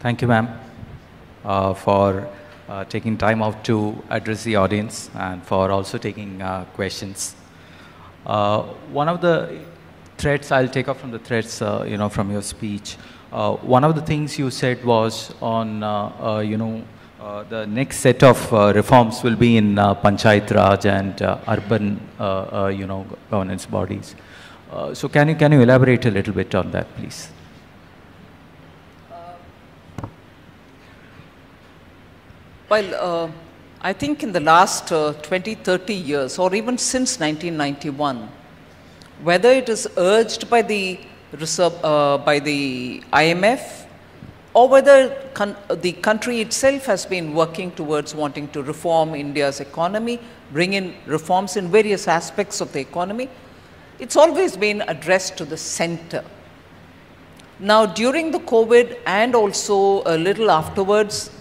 Thank you, ma'am, for taking time out to address the audience and for also taking questions. One of the threads, I'll take off from the threads, from your speech. One of the things you said was on, the next set of reforms will be in Panchayat Raj and urban, governance bodies. So can you elaborate a little bit on that, please? Well, I think in the last 20, 30 years, or even since 1991, whether it is urged by the IMF, or whether the country itself has been working towards wanting to reform India's economy, bring in reforms in various aspects of the economy, it's always been addressed to the center. Now, during the COVID and also a little afterwards,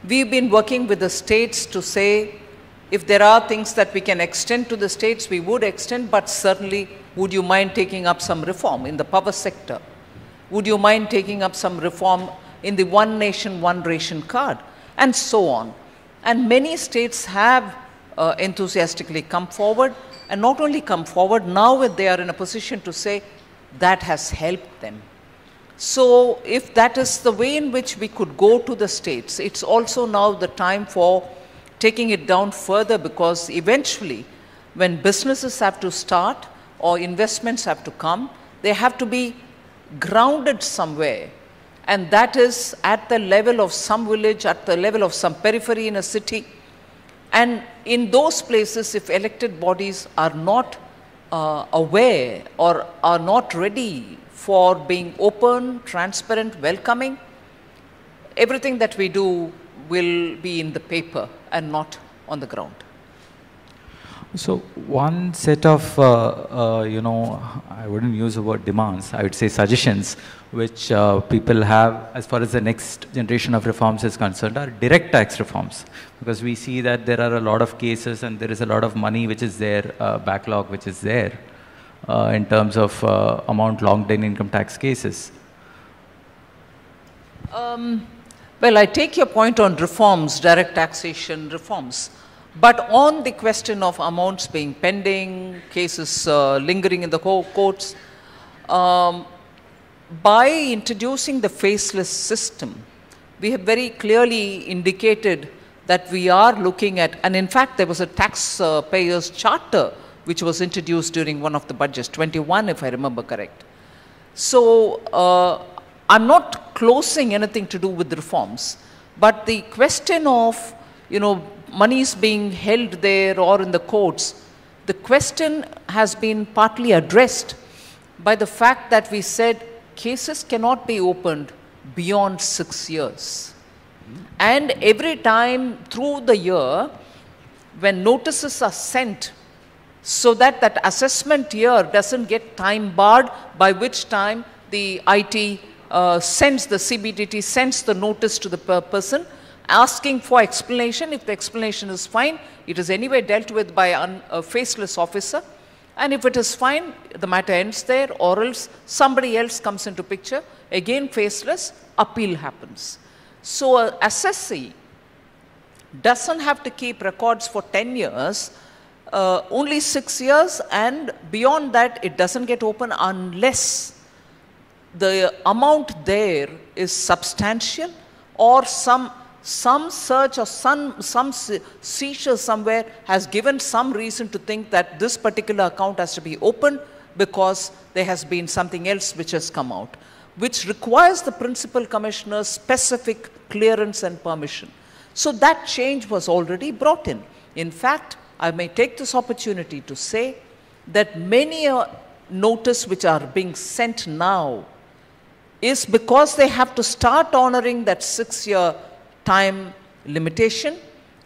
we've been working with the states to say, if there are things that we can extend to the states, we would extend, but certainly, would you mind taking up some reform in the power sector? Would you mind taking up some reform in the one nation, one ration card? And so on. And many states have enthusiastically come forward, and not only come forward, now they are in a position to say that has helped them. So if that is the way in which we could go to the states, it's also now the time for taking it down further, because eventually when businesses have to start or investments have to come, they have to be grounded somewhere. And that is at the level of some village, at the level of some periphery in a city. And in those places, if elected bodies are not aware or are not ready for being open, transparent, welcoming, everything that we do will be in the paper and not on the ground. So one set of, I wouldn't use the word demands, I would say suggestions, which people have as far as the next generation of reforms is concerned, are direct tax reforms. Because we see that there are a lot of cases and there is a lot of money which is there, backlog which is there, in terms of amount logged in income tax cases. Well, I take your point on reforms, direct taxation reforms. But on the question of amounts being pending, cases lingering in the courts, by introducing the faceless system, we have very clearly indicated that we are looking at, and in fact there was a taxpayers charter which was introduced during one of the budgets, 21 if I remember correct. So I'm not closing anything to do with the reforms, but the question of, monies being held there or in the courts, the question has been partly addressed by the fact that we said cases cannot be opened beyond 6 years. And every time through the year, when notices are sent, so that that assessment year doesn't get time barred, by which time the IT sends, the CBDT sends the notice to the person, asking for explanation. If the explanation is fine, it is anyway dealt with by a faceless officer. And if it is fine, the matter ends there, or else somebody else comes into picture, again faceless, appeal happens. So an assessee doesn't have to keep records for 10 years, only 6 years, and beyond that it doesn't get open unless the amount there is substantial, or some search or some seizure somewhere has given some reason to think that this particular account has to be opened because there has been something else which has come out, which requires the principal commissioner's specific clearance and permission. So that change was already brought in. In fact, I may take this opportunity to say that many notices which are being sent now is because they have to start honoring that 6-year time limitation,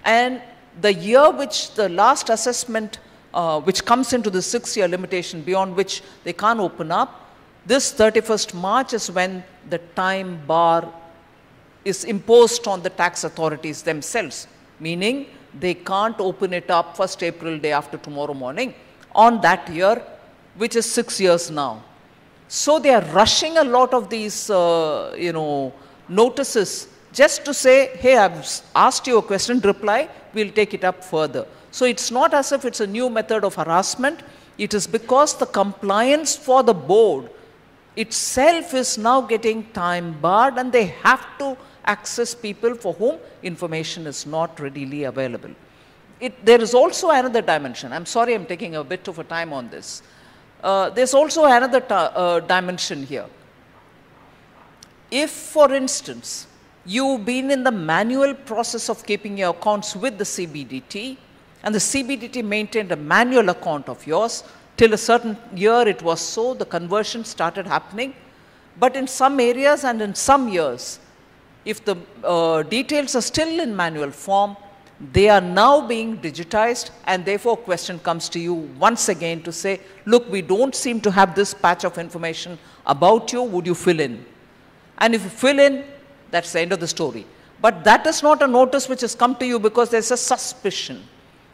and the year which the last assessment which comes into the 6-year limitation, beyond which they can't open up, this 31st March is when the time bar is imposed on the tax authorities themselves, meaning they can't open it up 1st April, day after tomorrow morning, on that year, which is 6 years now. So they are rushing a lot of these, notices just to say, hey, I've asked you a question, reply, we'll take it up further. So it's not as if it's a new method of harassment. It is because the compliance for the board itself is now getting time barred, and they have to access people for whom information is not readily available. There is also another dimension. I'm sorry I'm taking a bit of a time on this. There's also another dimension here. If, for instance, you've been in the manual process of keeping your accounts with the CBDT, and the CBDT maintained a manual account of yours, till a certain year it was so, the conversion started happening. But in some areas and in some years, if the details are still in manual form, they are now being digitized, and therefore question comes to you once again to say, look, we don't seem to have this patch of information about you, would you fill in? And if you fill in, that's the end of the story. But that is not a notice which has come to you because there's a suspicion.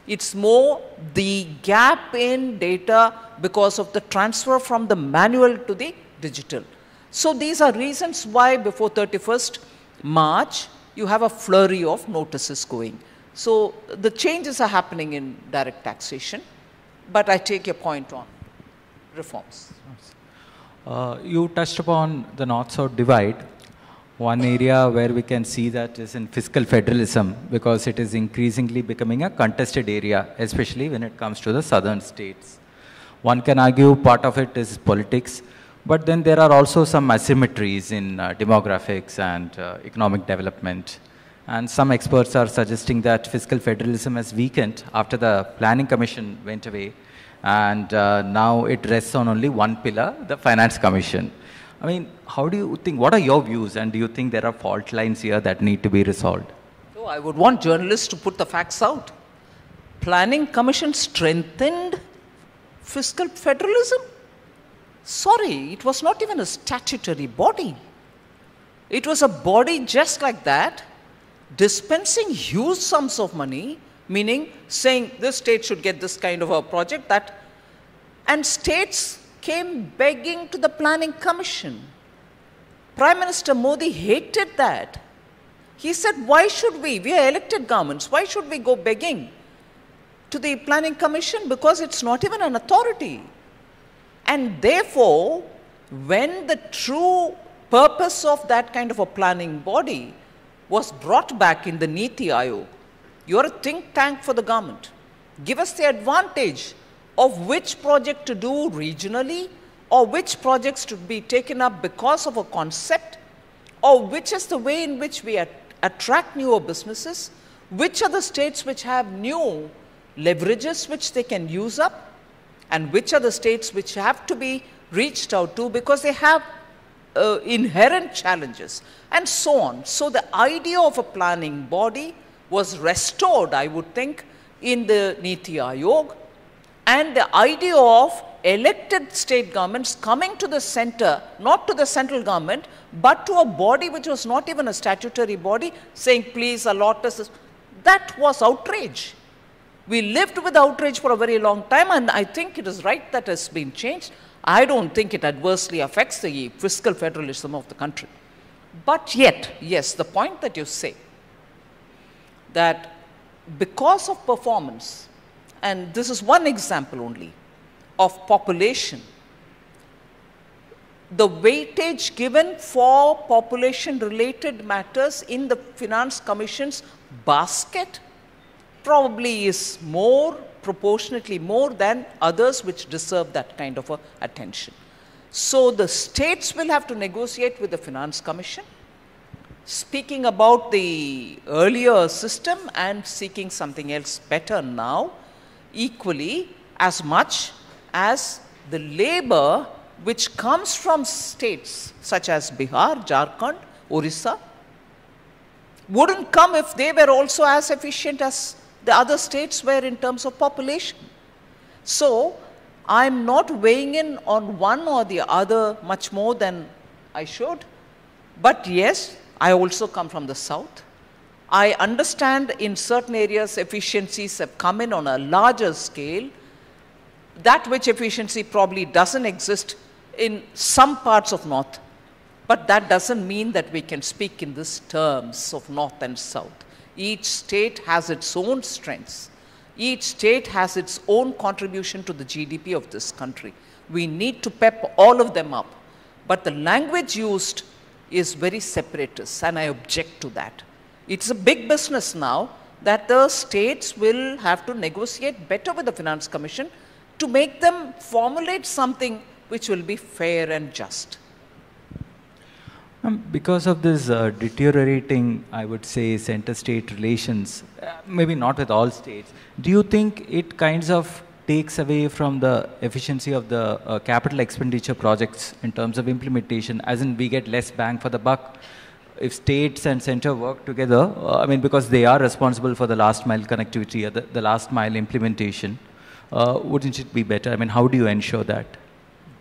It's more the gap in data because of the transfer from the manual to the digital. So these are reasons why before 31st March, you have a flurry of notices going. So the changes are happening in direct taxation, but I take your point on reforms. You touched upon the North-South divide. One area where we can see that is in fiscal federalism, because it is increasingly becoming a contested area, especially when it comes to the southern states. One can argue part of it is politics, but then there are also some asymmetries in demographics and economic development. And some experts are suggesting that fiscal federalism has weakened after the Planning Commission went away, and now it rests on only one pillar, the Finance Commission. I mean, how do you think, what are your views, and do you think there are fault lines here that need to be resolved? So I would want journalists to put the facts out. Planning Commission strengthened fiscal federalism? Sorry, it was not even a statutory body. It was a body just like that, dispensing huge sums of money, meaning saying this state should get this kind of a project, that, and states came begging to the Planning Commission. Prime Minister Modi hated that. He said, why should we are elected governments, why should we go begging to the Planning Commission? Because it's not even an authority. And therefore, when the true purpose of that kind of a planning body was brought back in the Niti Aayog, you're a think tank for the government. Give us the advantage of which project to do regionally, or which projects to be taken up because of a concept, or which is the way in which we attract newer businesses, which are the states which have new leverages which they can use up, and which are the states which have to be reached out to because they have inherent challenges, and so on. So the idea of a planning body was restored, I would think, in the Niti Aayog, and the idea of elected state governments coming to the center, not to the central government, but to a body which was not even a statutory body, saying, please allot us, that was outrage. We lived with outrage for a very long time, and I think it is right that has been changed. I don't think it adversely affects the fiscal federalism of the country. But yet, yes, the point that you say, that because of performance, and this is one example only, of population, the weightage given for population-related matters in the Finance Commission's basket probably is more, proportionately more than others which deserve that kind of attention. So the states will have to negotiate with the Finance Commission, speaking about the earlier system and seeking something else better now, equally as much as the labor which comes from states such as Bihar, Jharkhand, Orissa, wouldn't come if they were also as efficient as the other states were in terms of population. So I'm not weighing in on one or the other much more than I should. But yes, I also come from the south. I understand in certain areas efficiencies have come in on a larger scale. That which efficiency probably doesn't exist in some parts of north. But that doesn't mean that we can speak in these terms of North and South. Each state has its own strengths. Each state has its own contribution to the GDP of this country. We need to pep all of them up. But the language used is very separatist, and I object to that. It's a big business now that the states will have to negotiate better with the Finance Commission to make them formulate something which will be fair and just. Because of this deteriorating, I would say, center-state relations, maybe not with all states, do you think it kinds of takes away from the efficiency of the capital expenditure projects in terms of implementation, as in we get less bang for the buck? If states and center work together, I mean, because they are responsible for the last mile connectivity, the last mile implementation, wouldn't it be better? I mean, how do you ensure that?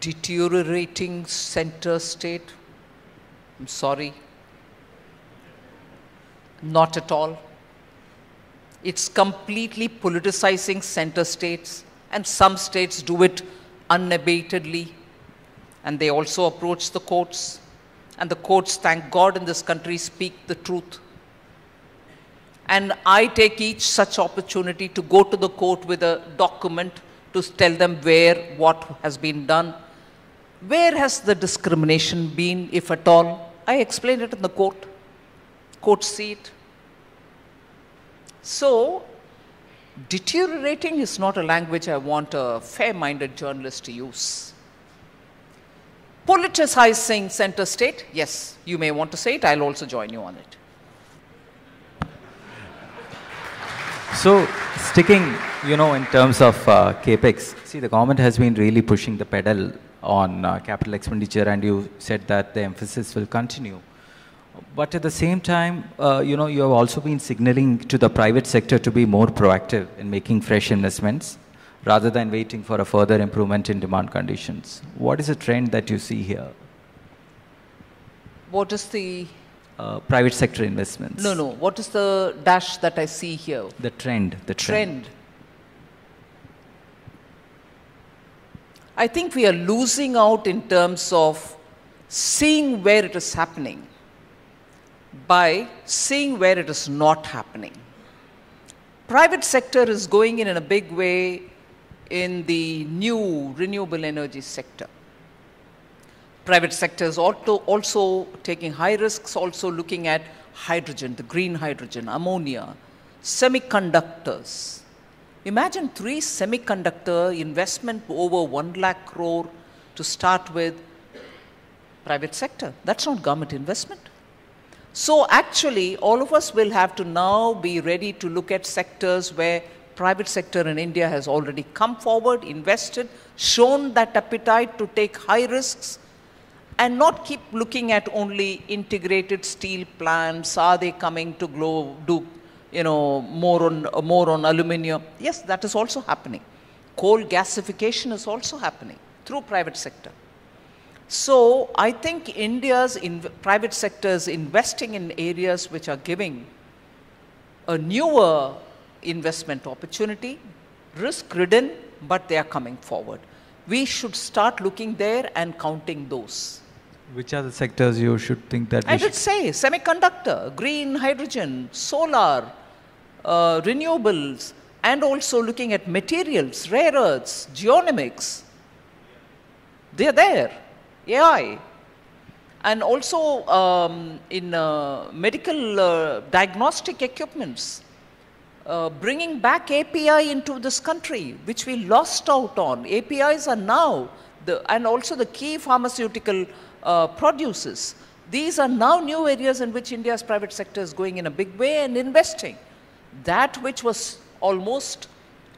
Deteriorating center state? I'm sorry. Not at all. It's completely politicizing center states, and some states do it unabatedly, and they also approach the courts, and the courts, thank God, in this country speak the truth. And I take each such opportunity to go to the court with a document to tell them what has been done. Where has the discrimination been, if at all? I explained it in the court. Courts see it. So, deteriorating is not a language I want a fair-minded journalist to use. Politicizing center state, yes, you may want to say it, I'll also join you on it. So, sticking, in terms of capex, see, the government has been really pushing the pedal on capital expenditure, and you said that the emphasis will continue. But at the same time, you have also been signaling to the private sector to be more proactive in making fresh investments rather than waiting for a further improvement in demand conditions. What is the trend that you see here? What is the... private sector investments. No. What is the dash that I see here? The trend. The trend. I think we are losing out in terms of seeing where it is happening by seeing where it is not happening. Private sector is going in a big way in the new renewable energy sector. Private sector is also taking high risks, also looking at hydrogen, the green hydrogen, ammonia, semiconductors. Imagine 3 semiconductor investment over 1 lakh crore to start with. Private sector. That's not government investment. So actually, all of us will have to now be ready to look at sectors where private sector in India has already come forward, invested, shown that appetite to take high risks, and not keep looking at only integrated steel plants. Are they coming to do more on aluminium? Yes, that is also happening. Coal gasification is also happening through private sector. So I think India's private sector is investing in areas which are giving a newer investment opportunity, risk-ridden, but they are coming forward. We should start looking there and counting those. Which are the sectors you should think that I would say semiconductor, green hydrogen, solar, renewables, and also looking at materials, rare earths, genomics. They are there. AI. And also in medical diagnostic equipments, bringing back API into this country, which we lost out on. APIs are now, and also the key pharmaceutical producers. These are now new areas in which India's private sector is going in a big way and investing. That which was almost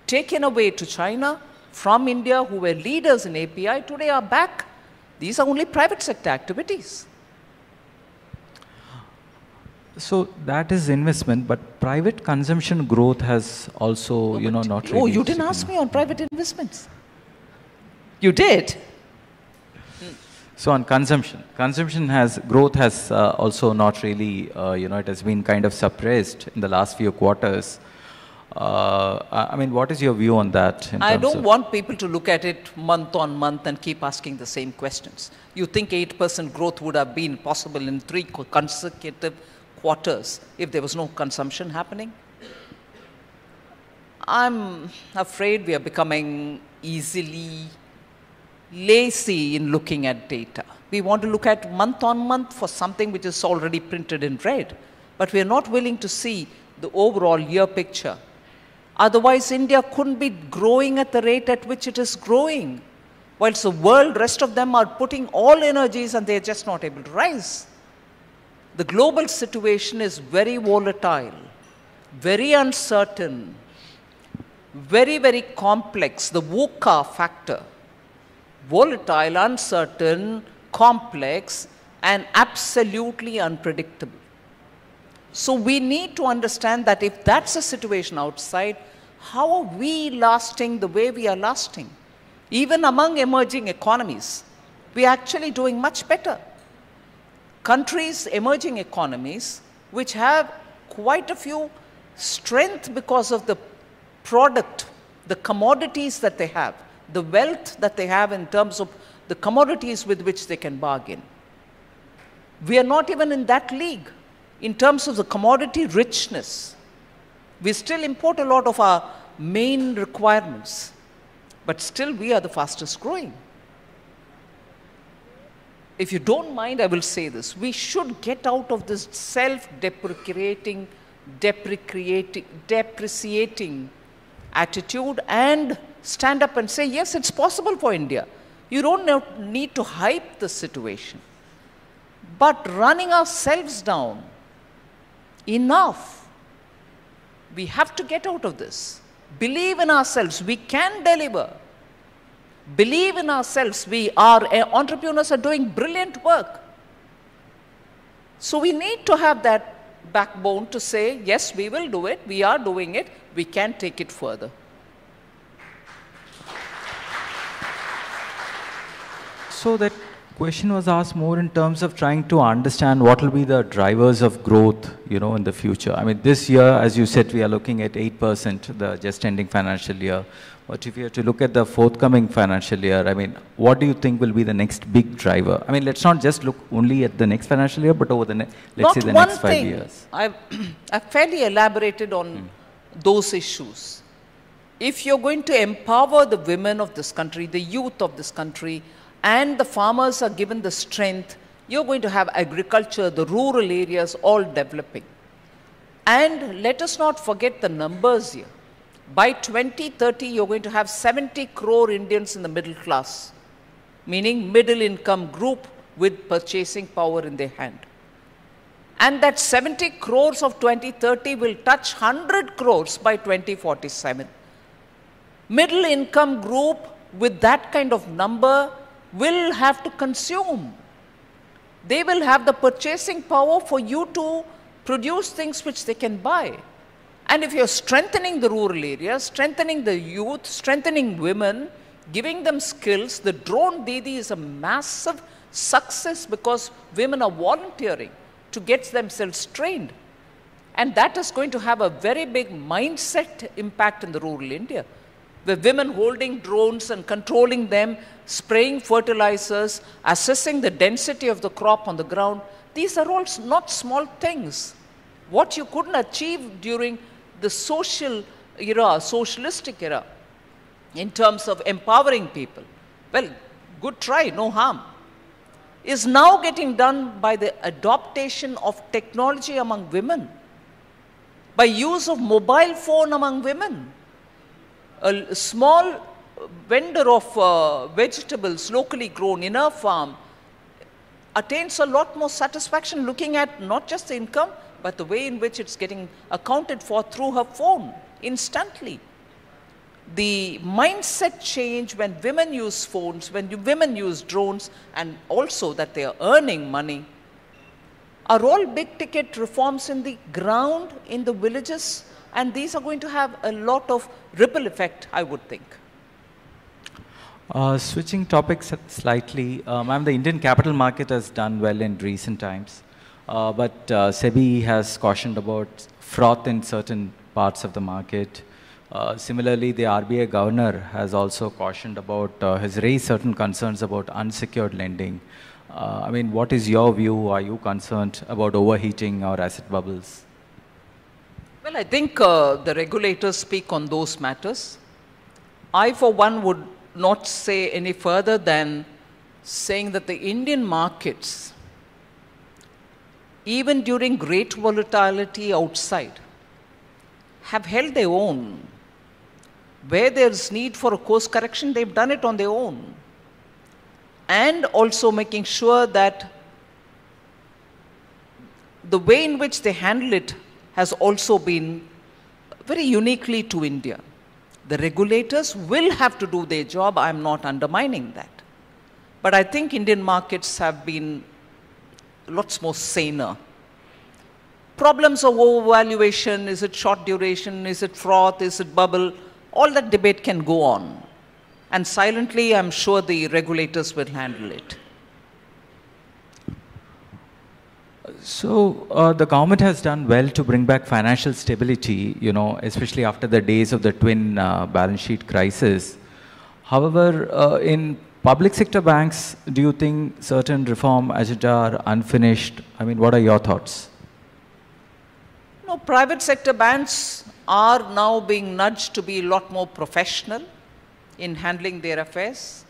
taken away to China from India, who were leaders in API, today are back. These are only private sector activities. So that is investment, but private consumption growth has also, not really... Oh, you didn't ask me on private investments. You did? So on consumption growth has also not really, it has been kind of suppressed in the last few quarters. I mean, what is your view on that? I don't want people to look at it month on month and keep asking the same questions. You think 8% growth would have been possible in 3 consecutive quarters if there was no consumption happening? I'm afraid we are becoming easily lazy in looking at data. We want to look at month on month for something which is already printed in red, but we are not willing to see the overall year picture. Otherwise, India couldn't be growing at the rate at which it is growing, whilst the world, rest of them are putting all energies and they're just not able to rise. The global situation is very volatile, very uncertain, very, very complex, the VUCA factor. Volatile, uncertain, complex, and absolutely unpredictable. So we need to understand that if that's the situation outside, how are we lasting the way we are lasting? Even among emerging economies, we are actually doing much better. Countries, emerging economies, which have quite a few strength because of the product, the commodities that they have, the wealth that they have in terms of the commodities with which they can bargain. We are not even in that league in terms of the commodity richness. We still import a lot of our main requirements, but still we are the fastest growing. If you don't mind, I will say this. We should get out of this self-depreciating, depreciating attitude and stand up and say, yes, it's possible for India. You don't need to hype the situation. But running ourselves down, enough. We have to get out of this. Believe in ourselves. We can deliver. Believe in ourselves. Entrepreneurs are doing brilliant work. So we need to have that backbone to say, yes, we will do it. We are doing it. We can take it further. So that question was asked more in terms of trying to understand what will be the drivers of growth, in the future. I mean, this year, as you said, we are looking at 8%, the just ending financial year. But if you have to look at the forthcoming financial year, I mean, what do you think will be the next big driver? I mean, let's not just look only at the next financial year, but over the next 5 years. I've fairly elaborated on those issues. If you're going to empower the women of this country, the youth of this country, and the farmers are given the strength, you're going to have agriculture, the rural areas all developing. And let us not forget the numbers here. By 2030, you're going to have 70 crore Indians in the middle class, meaning middle income group with purchasing power in their hand. And that 70 crores of 2030 will touch 100 crores by 2047. Middle income group with that kind of number will have to consume. They will have the purchasing power for you to produce things which they can buy. And if you're strengthening the rural areas, strengthening the youth, strengthening women, giving them skills, the drone Didi is a massive success because women are volunteering to get themselves trained. And that is going to have a very big mindset impact in the rural India, where women holding drones and controlling them, spraying fertilizers, assessing the density of the crop on the ground. These are all not small things. What you couldn't achieve during the socialistic era, in terms of empowering people, well, good try, no harm, is now getting done by the adoption of technology among women, by use of mobile phone among women. A small vendor of vegetables locally grown in her farm attains a lot more satisfaction looking at not just the income, but the way in which it's getting accounted for through her phone instantly. The mindset change when women use phones, when women use drones, and also that they are earning money, are all big ticket reforms in the ground, in the villages, and these are going to have a lot of ripple effect, I would think. Switching topics slightly, ma'am, the Indian capital market has done well in recent times, but SEBI has cautioned about froth in certain parts of the market. Similarly, the RBI governor has also cautioned about, has raised certain concerns about unsecured lending. I mean, what is your view? Are you concerned about overheating or asset bubbles? Well, I think the regulators speak on those matters. I, for one, would not say any further than saying that the Indian markets, even during great volatility outside, have held their own. Where there's need for a course correction, they've done it on their own. And also making sure that the way in which they handle it has also been very uniquely to India. The regulators will have to do their job. I'm not undermining that. But I think Indian markets have been lots more saner. Problems of overvaluation, is it short duration, is it froth, is it bubble, all that debate can go on. And silently, I'm sure the regulators will handle it. So the government has done well to bring back financial stability, you know, especially after the days of the twin balance sheet crisis. However, in public sector banks, do you think certain reform agenda are unfinished? I mean, what are your thoughts? No, private sector banks are now being nudged to be a lot more professional in handling their affairs.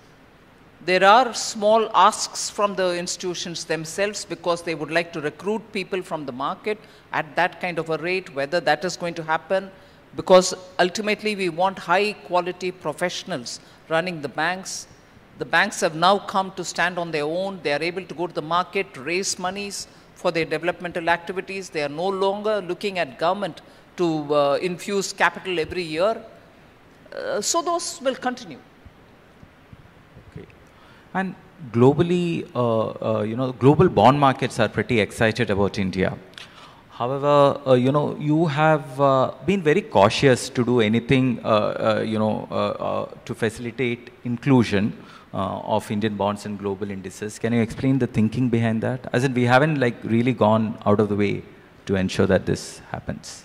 There are small asks from the institutions themselves because they would like to recruit people from the market at that kind of a rate, whether that is going to happen, because ultimately we want high quality professionals running the banks. The banks have now come to stand on their own. They are able to go to the market, raise monies for their developmental activities. They are no longer looking at government to infuse capital every year. So those will continue. Okay. And globally, you know, global bond markets are pretty excited about India. However, you know, you have been very cautious to do anything, you know, to facilitate inclusion of Indian bonds in global indices. Can you explain the thinking behind that? As in, we haven't like really gone out of the way to ensure that this happens.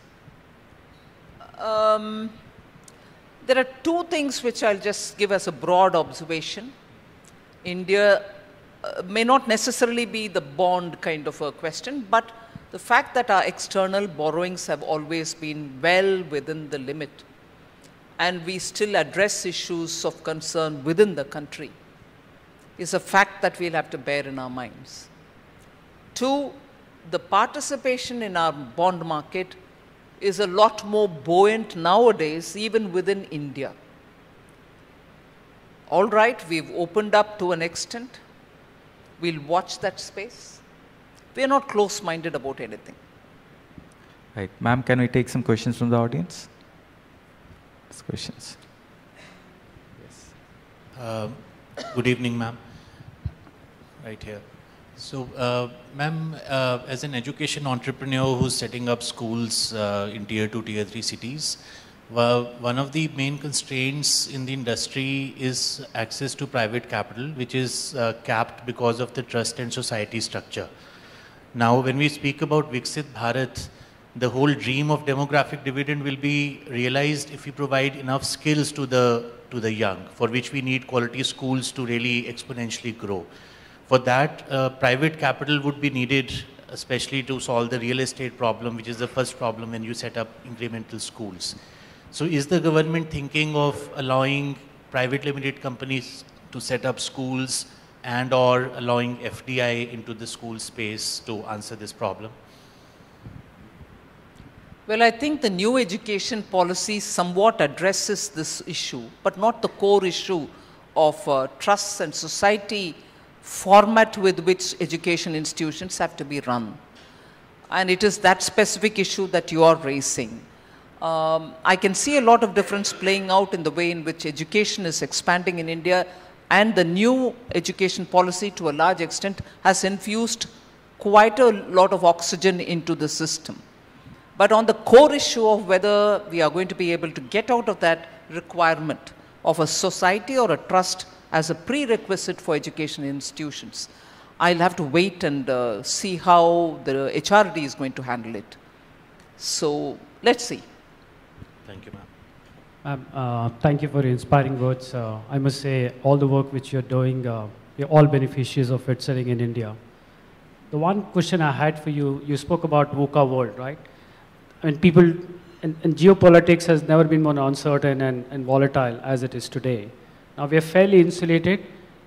There are two things which I'll just give as a broad observation. India may not necessarily be the bond kind of a question, but the fact that our external borrowings have always been well within the limit, and we still address issues of concern within the country, is a fact that we'll have to bear in our minds. Two, the participation in our bond market is a lot more buoyant nowadays, even within India. All right, we've opened up to an extent. We'll watch that space. We're not close-minded about anything. Right. Ma'am, can we take some questions from the audience? Questions. Yes. Good evening, ma'am. Right here. So, ma'am, as an education entrepreneur who's setting up schools in tier 2, tier 3 cities, one of the main constraints in the industry is access to private capital, which is capped because of the trust and society structure. Now, when we speak about Viksit Bharat, the whole dream of demographic dividend will be realized if we provide enough skills to the young, for which we need quality schools to really exponentially grow. For that, private capital would be needed, especially to solve the real estate problem, which is the first problem when you set up incremental schools. So is the government thinking of allowing private limited companies to set up schools and or allowing FDI into the school space to answer this problem? Well, I think the new education policy somewhat addresses this issue, but not the core issue of trust and society format with which education institutions have to be run. And it is that specific issue that you are raising. I can see a lot of difference playing out in the way in which education is expanding in India, and the new education policy to a large extent has infused quite a lot of oxygen into the system. But on the core issue of whether we are going to be able to get out of that requirement of a society or a trust as a prerequisite for education institutions, I'll have to wait and see how the HRD is going to handle it. So let's see. Thank you, ma'am. Thank you for your inspiring words. I must say, all the work which you're doing, we're all beneficiaries of it sitting in India. The one question I had for you, you spoke about VUCA world, right? I mean, people, and geopolitics has never been more uncertain and volatile as it is today. Now, we are fairly insulated,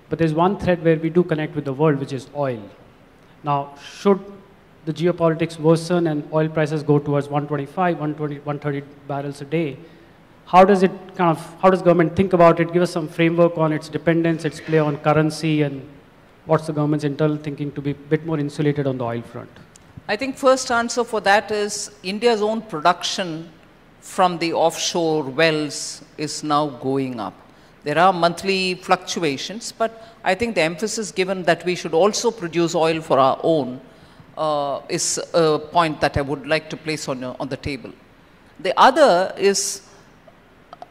but there's one thread where we do connect with the world, which is oil. Now, should the geopolitics worsen and oil prices go towards 125, 120, 130 barrels a day, how does government think about it? Give us some framework on its dependence, its play on currency, and what's the government's internal thinking to be a bit more insulated on the oil front? I think first answer for that is India's own production from the offshore wells is now going up. There are monthly fluctuations, but I think the emphasis given that we should also produce oil for our own is a point that I would like to place on the table. The other is,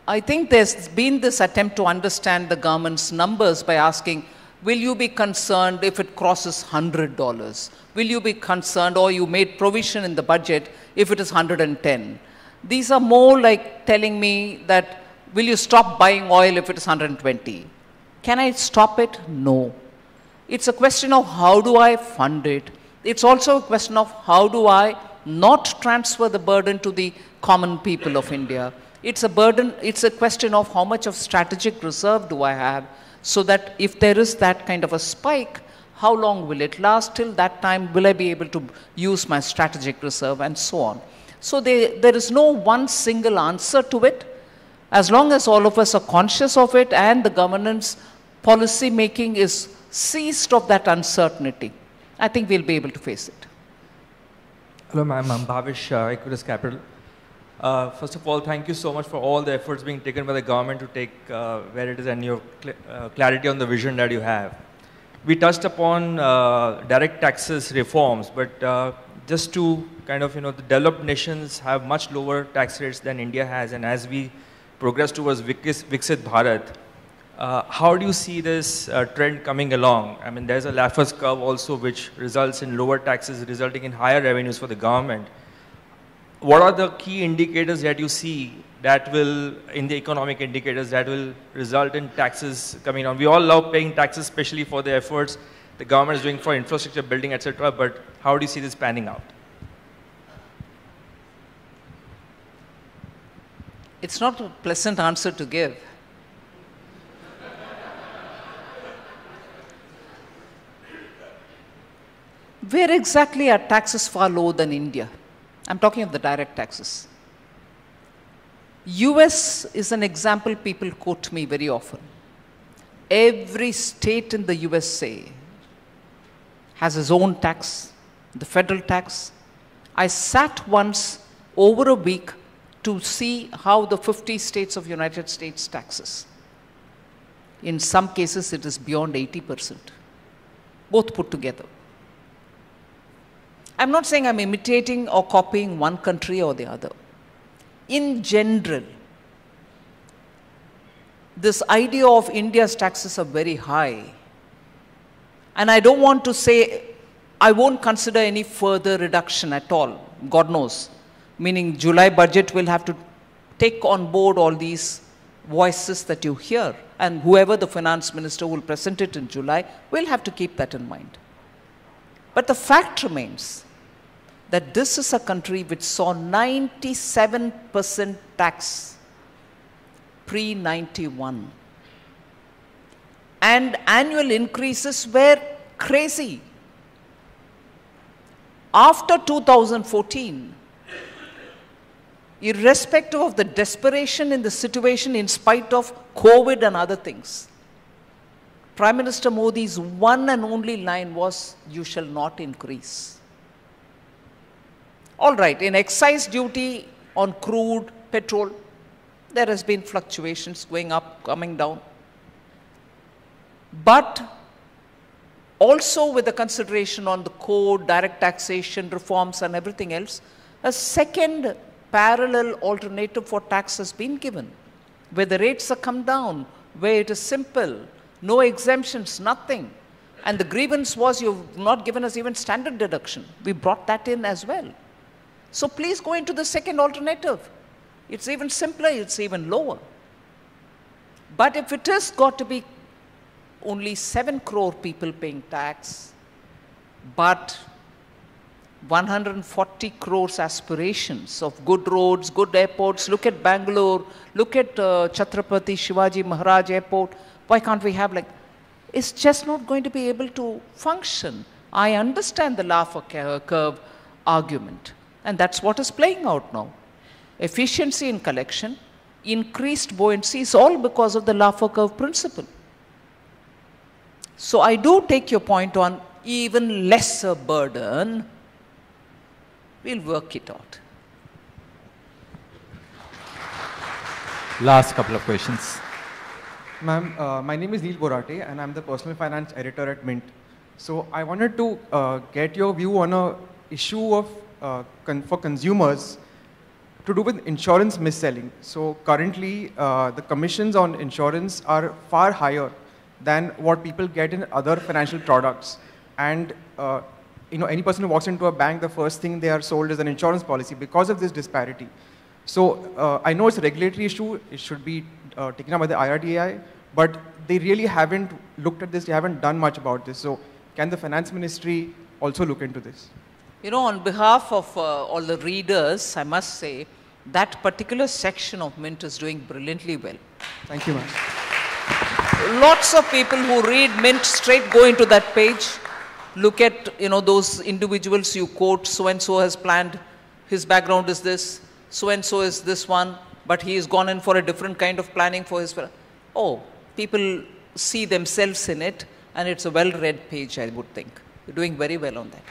I think there's been this attempt to understand the government's numbers by asking, will you be concerned if it crosses $100? Will you be concerned, or you made provision in the budget if it is 110? These are more like telling me that, will you stop buying oil if it is 120? Can I stop it? No. It's a question of how do I fund it. It's also a question of how do I not transfer the burden to the common people of India. It's a burden, it's a question of how much of strategic reserve do I have, so that if there is that kind of a spike, how long will it last? Till that time, will I be able to use my strategic reserve, and so on. So there is no one single answer to it. As long as all of us are conscious of it and the governance policy making is seized of that uncertainty, I think we'll be able to face it. Hello, ma'am. I'm Bhavish, Equitas Capital. First of all, thank you so much for all the efforts being taken by the government to take where it is and your clarity on the vision that you have. We touched upon direct taxes reforms, but just to kind of, the developed nations have much lower tax rates than India has, and as we progress towards Viksit Bharat, how do you see this trend coming along? I mean, there's a Laffer's curve also which results in lower taxes resulting in higher revenues for the government. What are the key indicators that you see that will, in the economic indicators, that will result in taxes coming down? We all love paying taxes, especially for the efforts the government is doing for infrastructure building, etc. But how do you see this panning out? It's not a pleasant answer to give. Where exactly are taxes far lower than India? I'm talking of the direct taxes. US is an example people quote me very often. Every state in the USA has its own tax, the federal tax. I sat once over a week to see how the 50 states of United States taxes. In some cases, it is beyond 80%, both put together. I'm not saying I'm imitating or copying one country or the other. In general, this idea of India's taxes are very high. And I don't want to say I won't consider any further reduction at all, God knows. Meaning July budget will have to take on board all these voices that you hear. And whoever the finance minister will present it in July will have to keep that in mind. But the fact remains that this is a country which saw 97% tax pre-91. And annual increases were crazy. After 2014, irrespective of the desperation in the situation in spite of COVID and other things, Prime Minister Modi's one and only line was, you shall not increase. All right, in excise duty on crude, petrol, there has been fluctuations going up, coming down. But also with the consideration on the code, direct taxation, reforms and everything else, a second parallel alternative for tax has been given, where the rates are come down, where it is simple, no exemptions, nothing. And the grievance was, you've not given us even standard deduction. We brought that in as well. So please go into the second alternative. It's even simpler, it's even lower. But if it has got to be only 7 crore people paying tax, but 140 crores aspirations of good roads, good airports. Look at Bangalore, look at Chhatrapati Shivaji Maharaj Airport. Why can't we have like, it's just not going to be able to function. I understand the Laffer curve argument, and that's what is playing out now. Efficiency in collection, increased buoyancy is all because of the Laffer curve principle. So I do take your point on even lesser burden. We'll work it out. Last couple of questions. Ma'am, my name is Neil Borate and I'm the personal finance editor at Mint. So I wanted to get your view on a issue of for consumers to do with insurance mis-selling. So currently the commissions on insurance are far higher than what people get in other financial products. And any person who walks into a bank, the first thing they are sold is an insurance policy because of this disparity. So I know it's a regulatory issue, it should be taken up by the IRDAI, but they really haven't looked at this, they haven't done much about this. So can the finance ministry also look into this? On behalf of all the readers, I must say that particular section of Mint is doing brilliantly well. Thank you, ma'am. Lots of people who read Mint straight go into that page. Look at, those individuals you quote, so-and-so has planned, his background is this, so-and-so is this one, but he has gone in for a different kind of planning for his... Oh, people see themselves in it, and it's a well-read page, I would think. You're doing very well on that.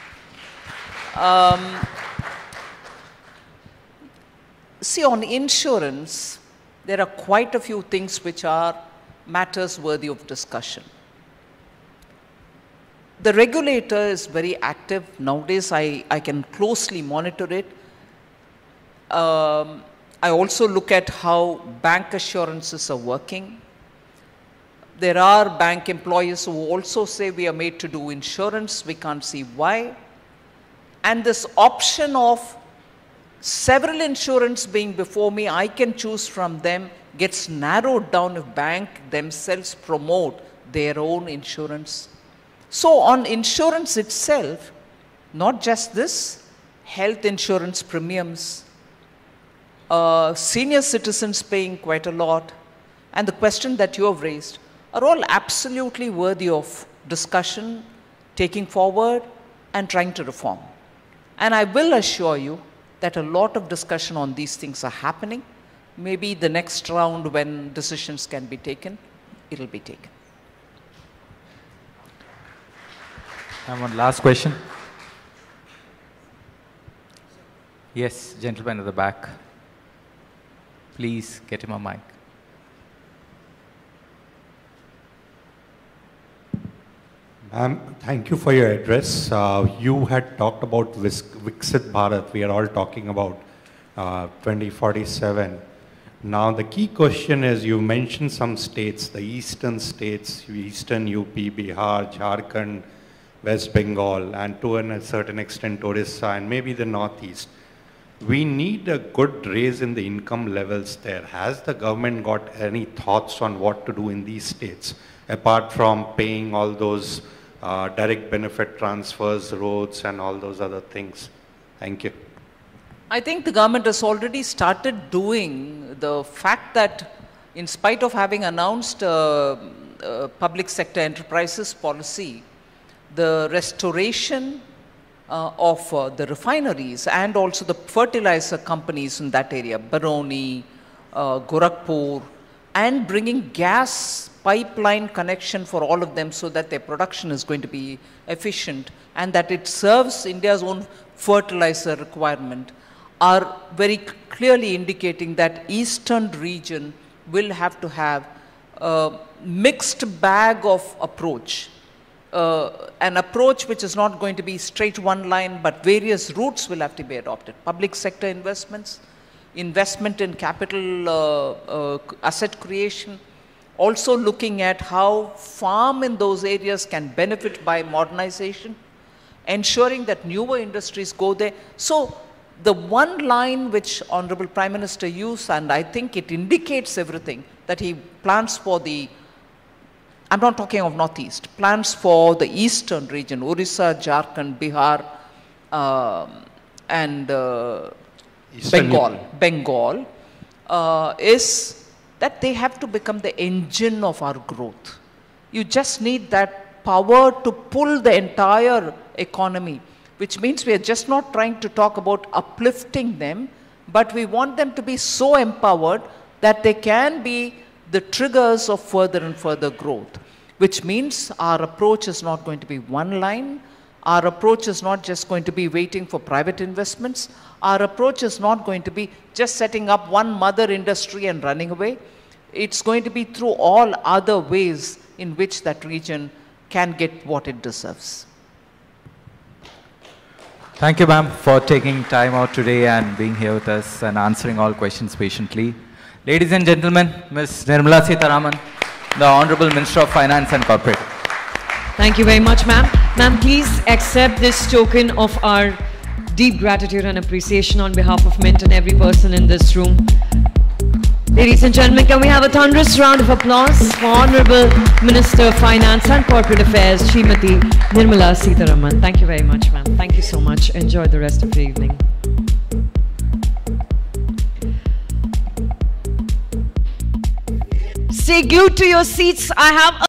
See, on insurance, there are quite a few things which are matters worthy of discussion. The regulator is very active. Nowadays, I can closely monitor it. I also look at how bank assurances are working. There are bank employees who also say we are made to do insurance. We can't see why. And this option of several insurance being before me, I can choose from them, gets narrowed down if bank themselves promote their own insurance. So on insurance itself, not just this, health insurance premiums, senior citizens paying quite a lot, and the question that you have raised are all absolutely worthy of discussion, taking forward and trying to reform. And I will assure you that a lot of discussion on these things are happening. Maybe the next round when decisions can be taken, it will be taken. And one last question. Yes, gentleman at the back. Please get him a mic. Ma'am, thank you for your address. You had talked about Viksit Bharat. We are all talking about 2047. Now, the key question is, you mentioned some states, the eastern states, eastern UP, Bihar, Jharkhand, West Bengal, and to a certain extent Orissa, and maybe the northeast. We need a good raise in the income levels there. Has the government got any thoughts on what to do in these states, apart from paying all those direct benefit transfers, roads, and all those other things? Thank you. I think the government has already started doing. The fact that in spite of having announced public sector enterprises policy, the restoration of the refineries and also the fertilizer companies in that area, Baroni, Gorakhpur, and bringing gas pipeline connection for all of them so that their production is going to be efficient and that it serves India's own fertilizer requirement, are very clearly indicating that eastern region will have to have a mixed bag of approach. An approach which is not going to be straight one line, but various routes will have to be adopted. Public sector investments, investment in capital asset creation, also looking at how farm in those areas can benefit by modernization, ensuring that newer industries go there. So the one line which Honorable Prime Minister used, and I think it indicates everything, that he plans for the, I'm not talking of Northeast, plans for the eastern region, Orissa, Jharkhand, Bihar, and Bengal, is that they have to become the engine of our growth. You just need that power to pull the entire economy, which means we are just not trying to talk about uplifting them, but we want them to be so empowered that they can be the triggers of further and further growth, which means our approach is not going to be one line. Our approach is not just going to be waiting for private investments. Our approach is not going to be just setting up one mother industry and running away. It's going to be through all other ways in which that region can get what it deserves. Thank you, ma'am, for taking time out today and being here with us and answering all questions patiently. Ladies and gentlemen, Ms. Nirmala Sitharaman, the Honorable Minister of Finance and Corporate. Thank you very much, ma'am. Ma'am, please accept this token of our deep gratitude and appreciation on behalf of Mint and every person in this room. Ladies and gentlemen, can we have a thunderous round of applause for Honorable Minister of Finance and Corporate Affairs, Srimati Nirmala Sitharaman. Thank you very much, ma'am. Thank you so much. Enjoy the rest of the evening. Stay glued to your seats. I have